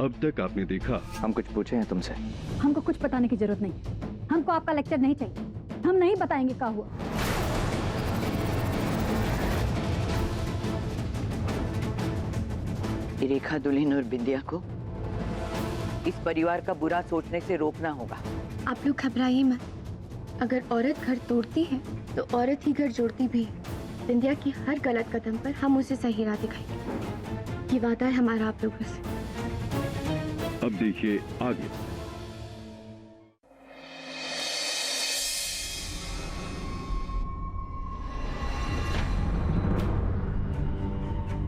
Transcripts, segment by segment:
अब तक आपने देखा। हम कुछ पूछे हैं तुमसे? हमको कुछ बताने की जरूरत नहीं, हमको आपका लेक्चर नहीं चाहिए, हम नहीं बताएंगे क्या हुआ। रेखा दुल्हन और बिंदिया को इस परिवार का बुरा सोचने से रोकना होगा। आप लोग घबराइए मत, अगर औरत घर तोड़ती है तो औरत ही घर जोड़ती भी है। बिंदिया की हर गलत कदम पर हम उसे सही राह दिखाएंगे, ये वादा है हमारा आप लोगों से। अब देखिए आगे।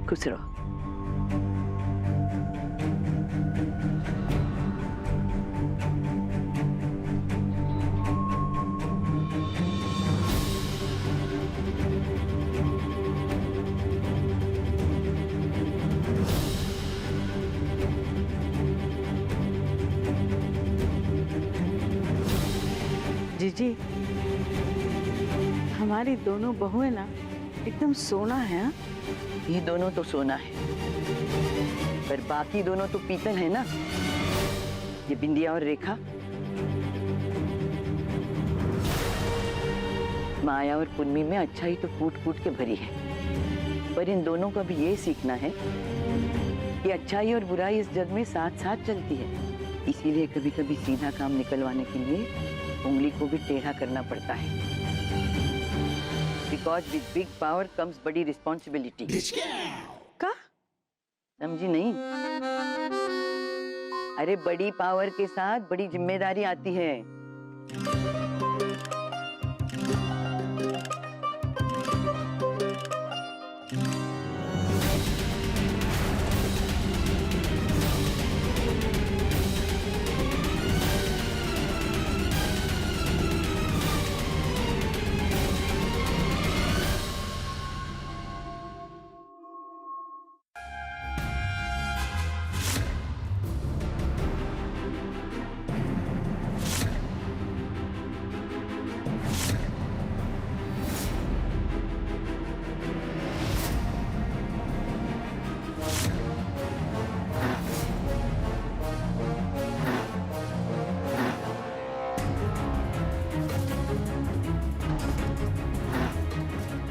खुश रहो। जीजी, हमारी दोनों बहुएं ना एकदम सोना है। हा? ये दोनों तो सोना है, पर बाकी दोनों तो पीतल है ना। ये बिंदिया और रेखा माया और पुन्नी में अच्छाई तो फूट फूट के भरी है, पर इन दोनों को भी ये सीखना है कि अच्छाई और बुराई इस जग में साथ साथ चलती है। इसीलिए कभी कभी सीधा काम निकलवाने के लिए उंगली को भी टेढ़ा करना पड़ता है। Because with big power comes बड़ी रिस्पॉन्सिबिलिटी। का समझी नहीं? अरे बड़ी पावर के साथ बड़ी जिम्मेदारी आती है।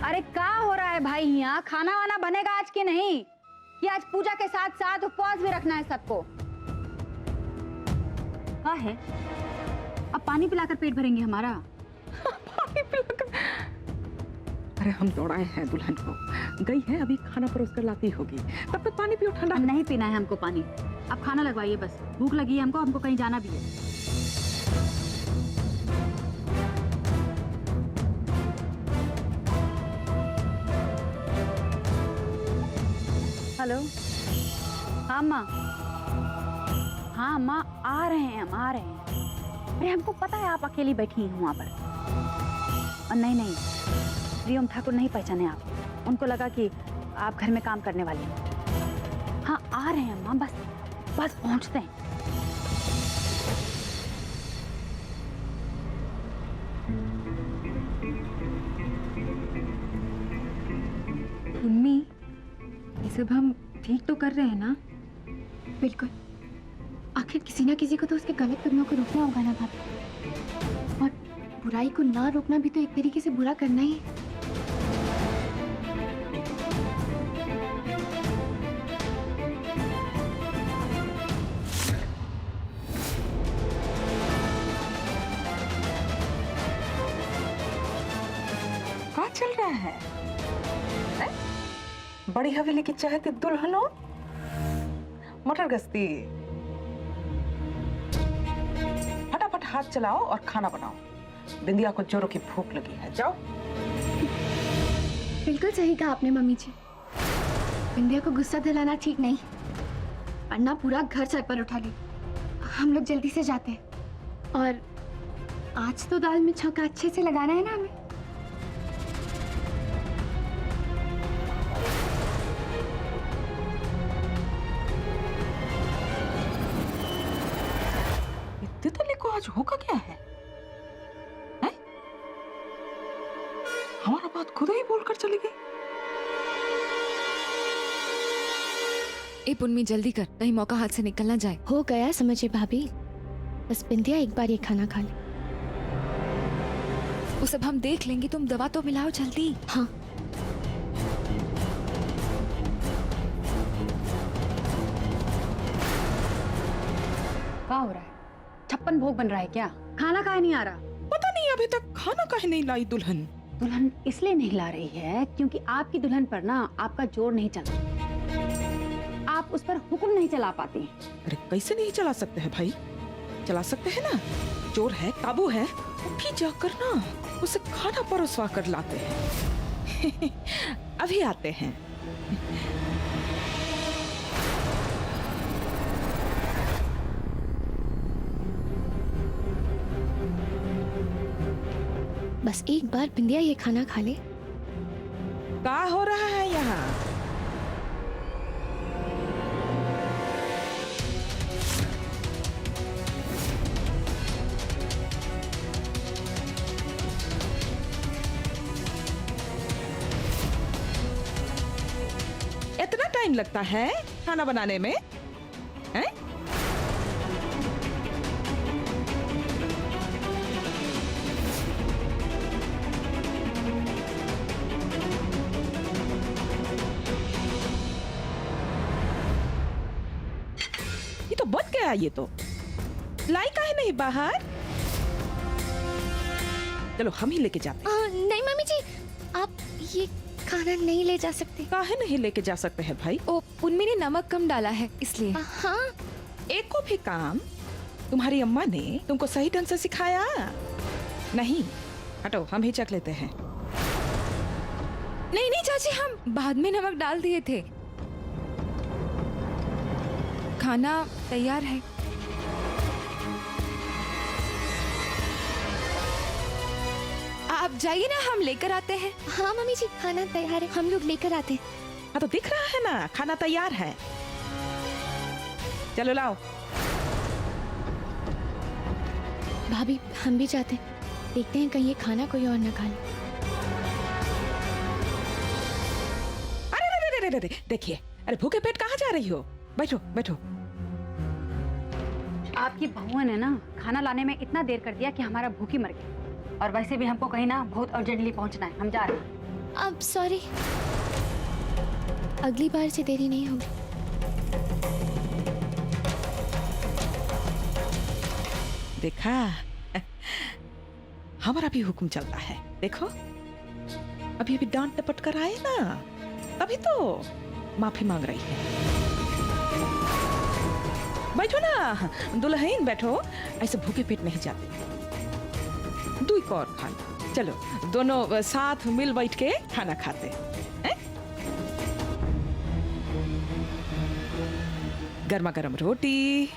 अरे क्या हो रहा है भाई, यहाँ खाना वाना बनेगा आज की नहीं कि आज पूजा के साथ साथ उपवास भी रखना है सबको? क्या है, अब पानी पिलाकर पेट भरेंगे हमारा? पानी पिलाकर? अरे हम दौड़ाए हैं दुल्हन को, गई है अभी खाना परोस कर लाती होगी, तब तक पानी पियो ठंडा। नहीं पीना है हमको पानी, अब खाना लगवाइए बस, भूख लगी है हमको कहीं जाना भी है। हेलो, हाँ अम्मा, हाँ अम्मा आ रहे हैं, हम आ रहे हैं। अरे हमको पता है आप अकेली बैठी हैं वहाँ पर। और नहीं, प्रियम ठाकुर नहीं पहचाने आप, उनको लगा कि आप घर में काम करने वाली हैं। हाँ आ रहे हैं अम्मा, बस पहुँचते हैं। मम्मी, ये सब हम ठीक तो कर रहे हैं ना? बिल्कुल, आखिर किसी ना किसी को तो उसके गलत कदमों को रोकना होगा ना भाभी, और बुराई को ना रोकना भी तो एक तरीके से बुरा करना ही है। क्या चल रहा है? बड़ी हवेली की चाहती दुल्हनों, मटर गश्ती। फटाफट हाथ चलाओ और खाना बनाओ, बिंदिया को जोरों की भूख लगी है, जाओ। बिल्कुल सही कहा आपने मम्मी जी, बिंदिया को गुस्सा दिलाना ठीक नहीं, वरना पूरा घर सर पर उठा ली। हम लोग जल्दी से जाते हैं, और आज तो दाल में छौंका अच्छे से लगाना है ना हमें। तितली को आज होगा क्या है? हमारा बात खुद ही बोलकर चली गई। ए पुन्नी जल्दी कर, कहीं मौका हाथ से निकल ना जाए। हो गया समझे भाभी, बस बिंदिया एक बार ये खाना खा ले। वो सब हम देख लेंगे, तुम दवा तो मिलाओ जल्दी। हाँ क्या हो रहा है? 56 भोग बन रहा है क्या? खाना काहे नहीं आ रहा? पता नहीं अभी तक खाना काहे नहीं लाई दुल्हन। दुल्हन इसलिए नहीं ला रही है क्योंकि आपकी दुल्हन पर ना आपका जोर नहीं चल रहा। आप उस पर हुक्म नहीं चला पाते। अरे कैसे नहीं चला सकते हैं भाई, चला सकते हैं ना। जोर है, काबू है, उठी जाकर ना उसे खाना परोसवा कर लाते हैं। अभी आते हैं। बस एक बार बिंदिया ये खाना खा ले। क्या हो रहा है यहाँ? इतना टाइम लगता है खाना बनाने में? हैं? ये तो बच गया। ये तो लाई का है नहीं बाहर। चलो हम ही लेके जाते हैं। नहीं मम्मी जी, आप ये खाना नहीं ले जा सकते। काहे नहीं लेके जा सकते हैं भाई? ओ पुन्नी ने नमक कम डाला है इसलिए। हाँ एक को भी काम तुम्हारी अम्मा ने तुमको सही ढंग से सिखाया नहीं। हटो हम ही चख लेते हैं। नहीं नहीं चाची, हम बाद में नमक डाल दिए थे। खाना तैयार है। आप जाइए ना, हम लेकर आते हैं। हाँ मम्मी जी, खाना तैयार है, हम लोग लेकर आते हैं। हाँ तो दिख रहा है ना, खाना तैयार है। चलो लाओ। भाभी हम भी जाते हैं, देखते हैं कहीं ये खाना कोई और न खा ले। अरे देखिए, अरे भूखे पेट कहाँ जा रही हो? बैठो बैठो। आपकी बहुआ ने ना खाना लाने में इतना देर कर दिया कि हमारा भूखी मर गया। और वैसे भी हमको कहीं ना बहुत अर्जेंटली पहुंचना है, हम जा रहे हैं। अब सॉरी, अगली बार से देरी नहीं होगी। देखा, हमारा भी हुक्म चलता है। देखो अभी अभी डांट टपट कर आए ना, तभी तो माफी मांग रही है। बैठो ना दुल्हन, बैठो। ऐसे भूखे पेट नहीं जाते। दो एक और खा लो। चलो दोनों साथ मिल बैठ के खाना खाते हैं। गर्मा गर्म रोटी।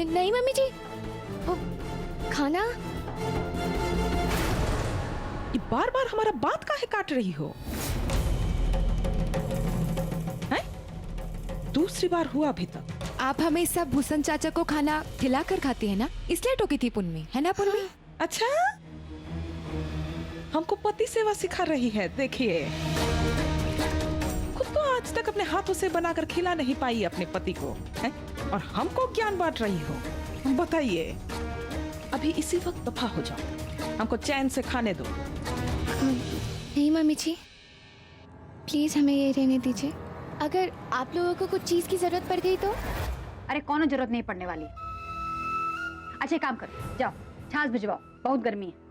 नहीं मम्मी जी, वो खाना। ये बार बार हमारा बात काहे काट रही हो? हैं? दूसरी बार हुआ अभी तक। आप हमेशा भूषण चाचा को खाना खिलाकर खाती है ना, इसलिए टोकी थी पुन्नी, है ना पुन्नी? अच्छा, हमको पति सेवा सिखा रही है। देखिए, खुद तो आज तक अपने हाथों से बनाकर खिला नहीं पाई अपने पति को, हैं? और हमको ज्ञान बांट रही हो। बताइए, अभी इसी वक्त दफा हो जाओ, हमको चैन से खाने दो। नहीं मम्मी जी, प्लीज हमें ये रहने दीजिए। अगर आप लोगों को कुछ चीज की जरूरत पड़ गई तो? अरे कोनो जरूरत नहीं पड़ने वाली। अच्छा एक काम करो, जाओ छाछ भिजवाओ, बहुत गर्मी है।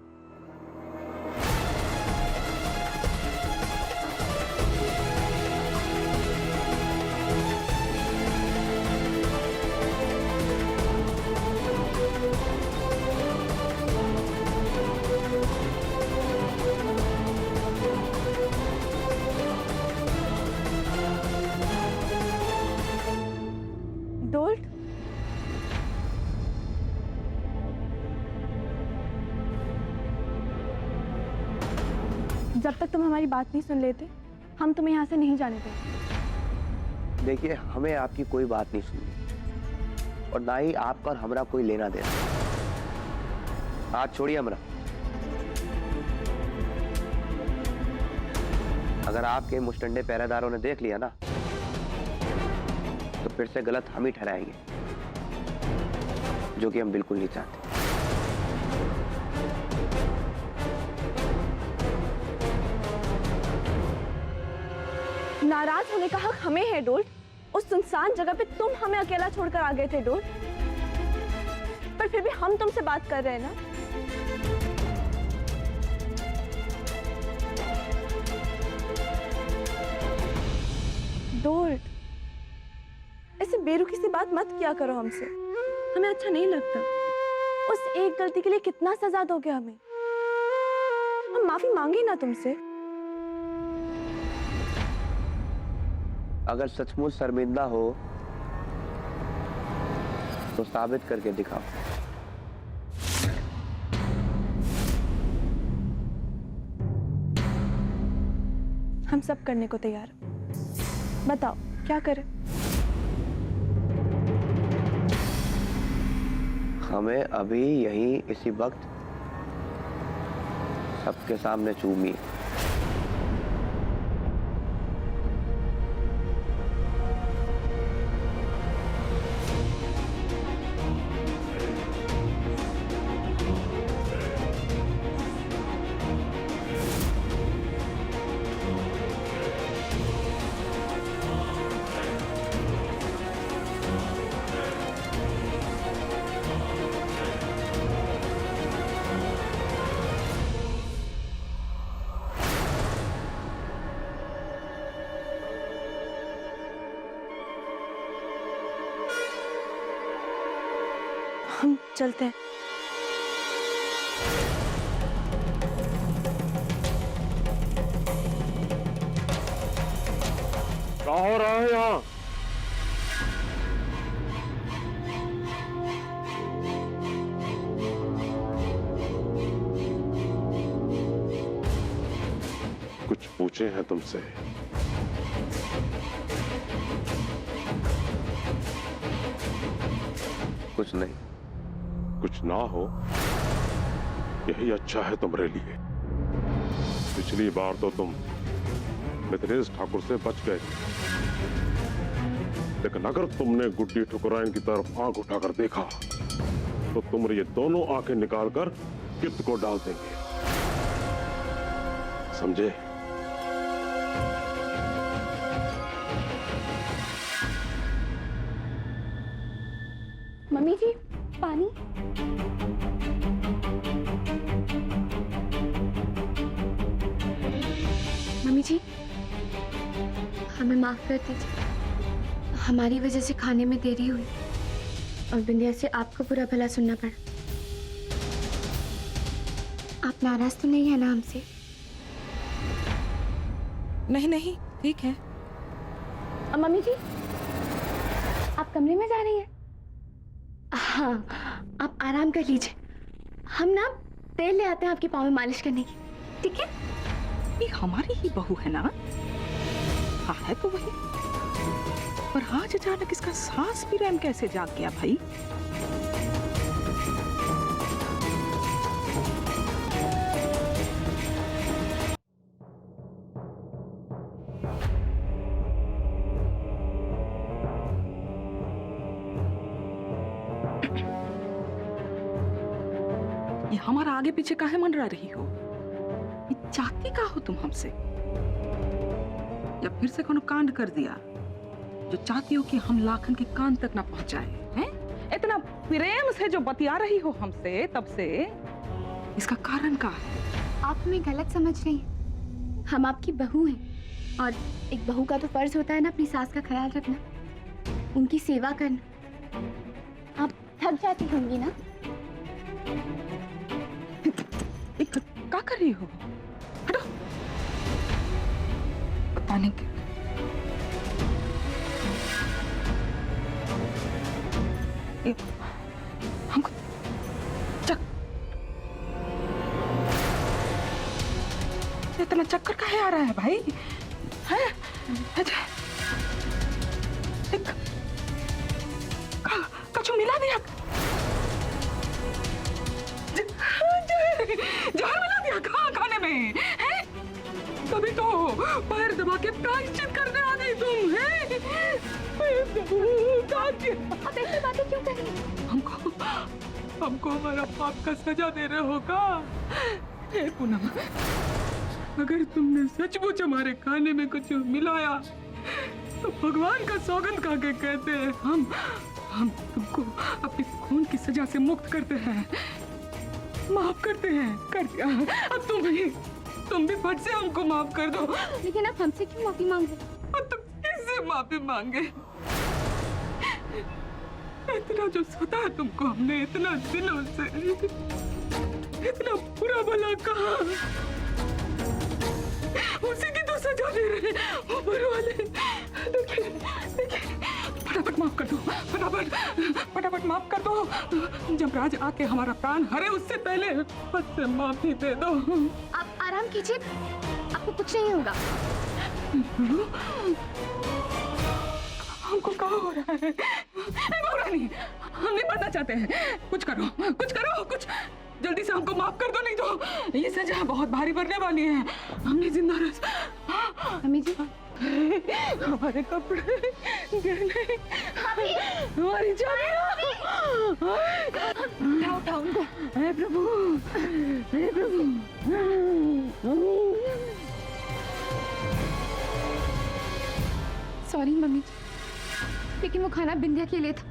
डोल्ट, जब तक तुम हमारी बात नहीं सुन लेते, हम तुम्हें यहाँ से नहीं जाने देंगे। देखिए, हमें आपकी कोई बात नहीं सुननी और ना ही आपका और हमरा कोई लेना देना। हाथ छोड़िए हमरा। अगर आपके मुस्टंडे पहरेदारों ने देख लिया ना तो फिर से गलत हम ही ठहराएंगे, जो कि हम बिल्कुल नहीं चाहते। नाराज होने का हक हमें है डोल्ट। उस सुनसान जगह पे तुम हमें अकेला छोड़कर आ गए थे डोल्ट, पर फिर भी हम तुमसे बात कर रहे हैं ना। डोल्ट, ऐसे बेरुखी से बात मत किया करो हमसे, हमें अच्छा नहीं लगता। उस एक गलती के लिए कितना सजा दोगे हमें? हम माफी मांगे ना तुमसे। अगर सचमुच शर्मिंदा हो तो साबित करके दिखाओ। हम सब करने को तैयार हैं। बताओ क्या करें? हमें अभी यहीं इसी वक्त सबके सामने चूमिए। हम चलते हैं। क्या हो रहा है यहाँ? कुछ पूछे हैं तुमसे? कुछ नहीं। कुछ ना हो यही अच्छा है तुम्हारे लिए। पिछली बार तो तुम मिथिलेश ठाकुर से बच गए, लेकिन अगर तुमने गुड्डी ठुकराइन की तरफ आंख उठाकर देखा तो तुम ये दोनों आंखें निकालकर कित को डाल देंगे, समझे? मम्मी जी पानी। मम्मी जी हमें माफ कर दीजिए, हमारी वजह से खाने में देरी हुई और बिंदिया से आपको बुरा भला सुनना पड़ा। आप नाराज तो नहीं है ना हमसे? नहीं नहीं ठीक है। मम्मी जी आप कमरे में जा रही हैं? हाँ आप आराम कर लीजिए, हम ना तेल ले आते हैं आपके पाँव में मालिश करने की, ठीक है? ये हमारी ही बहू है ना? हाँ है तो वही, पर आज अचानक इसका सांस भी रैम कैसे जाग गया भाई? ये हमारा आगे पीछे काहे मंडरा रही हो? ये चाहती का हो तुम हमसे? या फिर से कोनो कांड कर दिया जो चाहती हो कि हम लाखन के कान तक ना पहुंचाए हैं? इतना प्रेम से जो बतिया रही हो हमसे तब से, इसका कारण क्या है? आप हमें गलत समझ रही हैं, हम आपकी बहू हैं और एक बहू का तो फर्ज होता है ना अपनी सास का ख्याल रखना, उनकी सेवा करना। आप थक जाती होंगी ना? क्या कर रही हो? हटो। पता नहीं क्या हमको इतना चक्कर काहे आ रहा है भाई? हैं? कछु मिला दिया? जहर मिला दिया? कहाँ खाने में? हैं? तभी तो पैर दबा के प्रायश्चित करने आ गई तुम हैं? आप ऐसी बातें क्यों कर रही हैं? हमको हमारा पाप का सजा दे रहे हो का? हे पूनम, अगर तुमने सचमुच हमारे खाने में कुछ मिलाया तो भगवान का सौगंध खा के कहते हैं हम तुमको अपने खून की सजा से मुक्त करते हैं, माफ करते हैं। कर दिया। अब तुम भी फट से हमको माफ कर दो। लेकिन आप हमसे क्यों माफी मांग रहे हैं? अब तुम किससे माफी मांगे? इतना जो सता तुमको हमने इतना दिनों से, इतना बुरा भला कहा, उसी की तो सजा दे रहे हैं ऊपर वाले। देखिए फटाफट माफ कर दो, फटाफट माफ कर दो। जब राज आके हमारा प्राण हरे उससे पहले फट से माफी दे दो। आप आराम कीजिए, आपको कुछ नहीं होगा। हमको क्या हो रहा है? नहीं, हम नहीं मरना चाहते हैं। कुछ करो, कुछ जल्दी से हमको माफ कर दो, नहीं तो ये सजा बहुत भारी पड़ने वाली है। हमने जिंदा रह। अम्मी जी, हमारे कपड़े, गहने, हमारी चाबियां, उठाओ उनको। हे प्रभु, हे प्रभु। सॉरी मम्मी जी, लेकिन वो खाना बिंदिया के लिए था।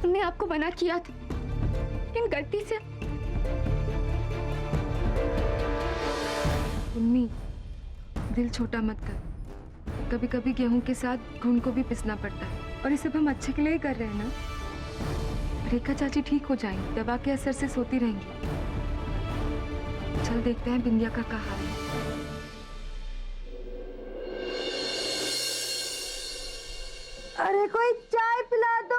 हमने आपको मना किया था, लेकिन गलती से। उम्मी, दिल छोटा मत कर। कभी कभी गेहूं के साथ घुन को भी पिसना पड़ता है, और ये सब हम अच्छे के लिए ही कर रहे हैं ना। रेखा चाची ठीक हो जाएंगी, दवा के असर से सोती रहेंगी। चल देखते हैं बिंदिया का क्या हाल है। अरे कोई चाय पिला दो।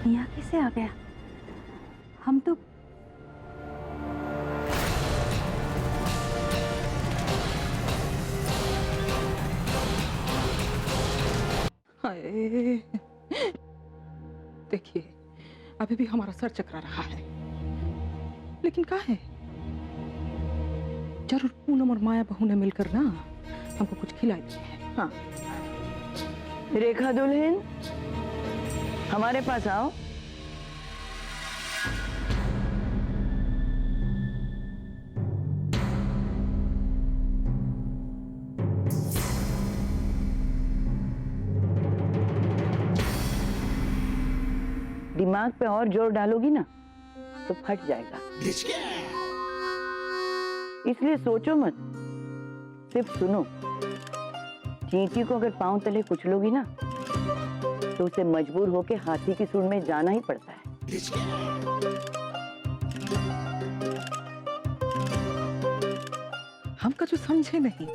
यहाँ कैसे आ गया? हम तो हाय, देखिए अभी भी हमारा सर चकरा रहा है, लेकिन क्या है, जरूर पूनम और माया बहू ने मिलकर ना हमको कुछ खिलाई है। हाँ रेखा दुल्हन, हमारे पास आओ। दिमाग पे और जोर डालोगी ना तो फट जाएगा, इसलिए सोचो मत, सिर्फ सुनो। चींटी को अगर पांव तले कुचलोगी ना तो उसे मजबूर होके हाथी की सूंड में जाना ही पड़ता है। हम कछु समझे नहीं।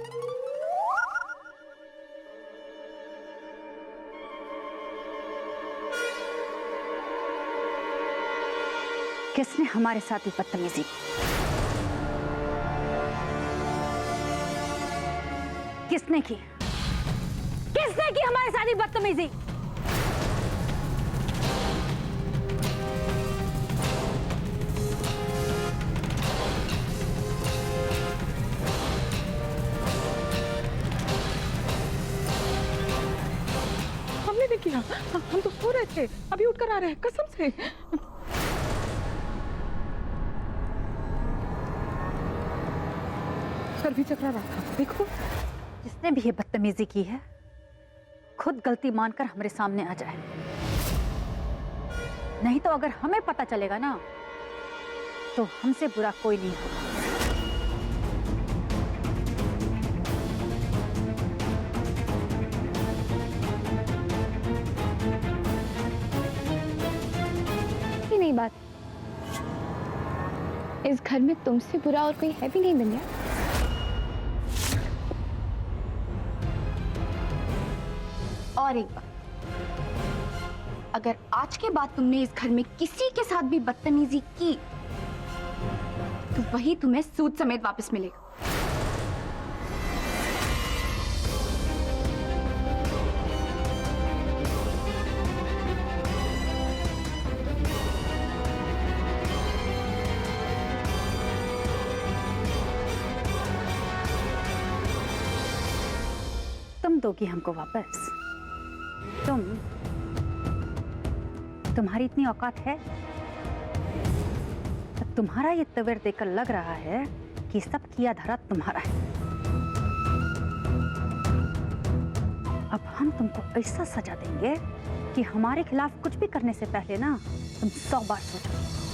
किसने हमारे साथ ही बदतमीजी? किसने की? किसने की हमारे साथ ही बदतमीजी? हमने नहीं किया, हम तो सो रहे थे, अभी उठकर आ रहे हैं, कसम से। सर भी चकरा रहा था, देखो। जिसने भी ये बदतमीजी की है खुद गलती मानकर हमारे सामने आ जाए, नहीं तो अगर हमें पता चलेगा ना तो हमसे बुरा कोई नहीं होगा। नहीं बात, इस घर में तुमसे बुरा और कोई है भी नहीं बिंदिया। और एक बात, अगर आज के बाद तुमने इस घर में किसी के साथ भी बदतमीजी की तो वही तुम्हें सूद समेत वापस मिलेगा। तुम दोगी हमको वापस? तुम्हारी इतनी औकात है? तुम्हारा ये तवेर देखकर लग रहा है कि सब किया धरा तुम्हारा है। अब हम तुमको ऐसा सजा देंगे कि हमारे खिलाफ कुछ भी करने से पहले ना तुम 100 बार सोचो।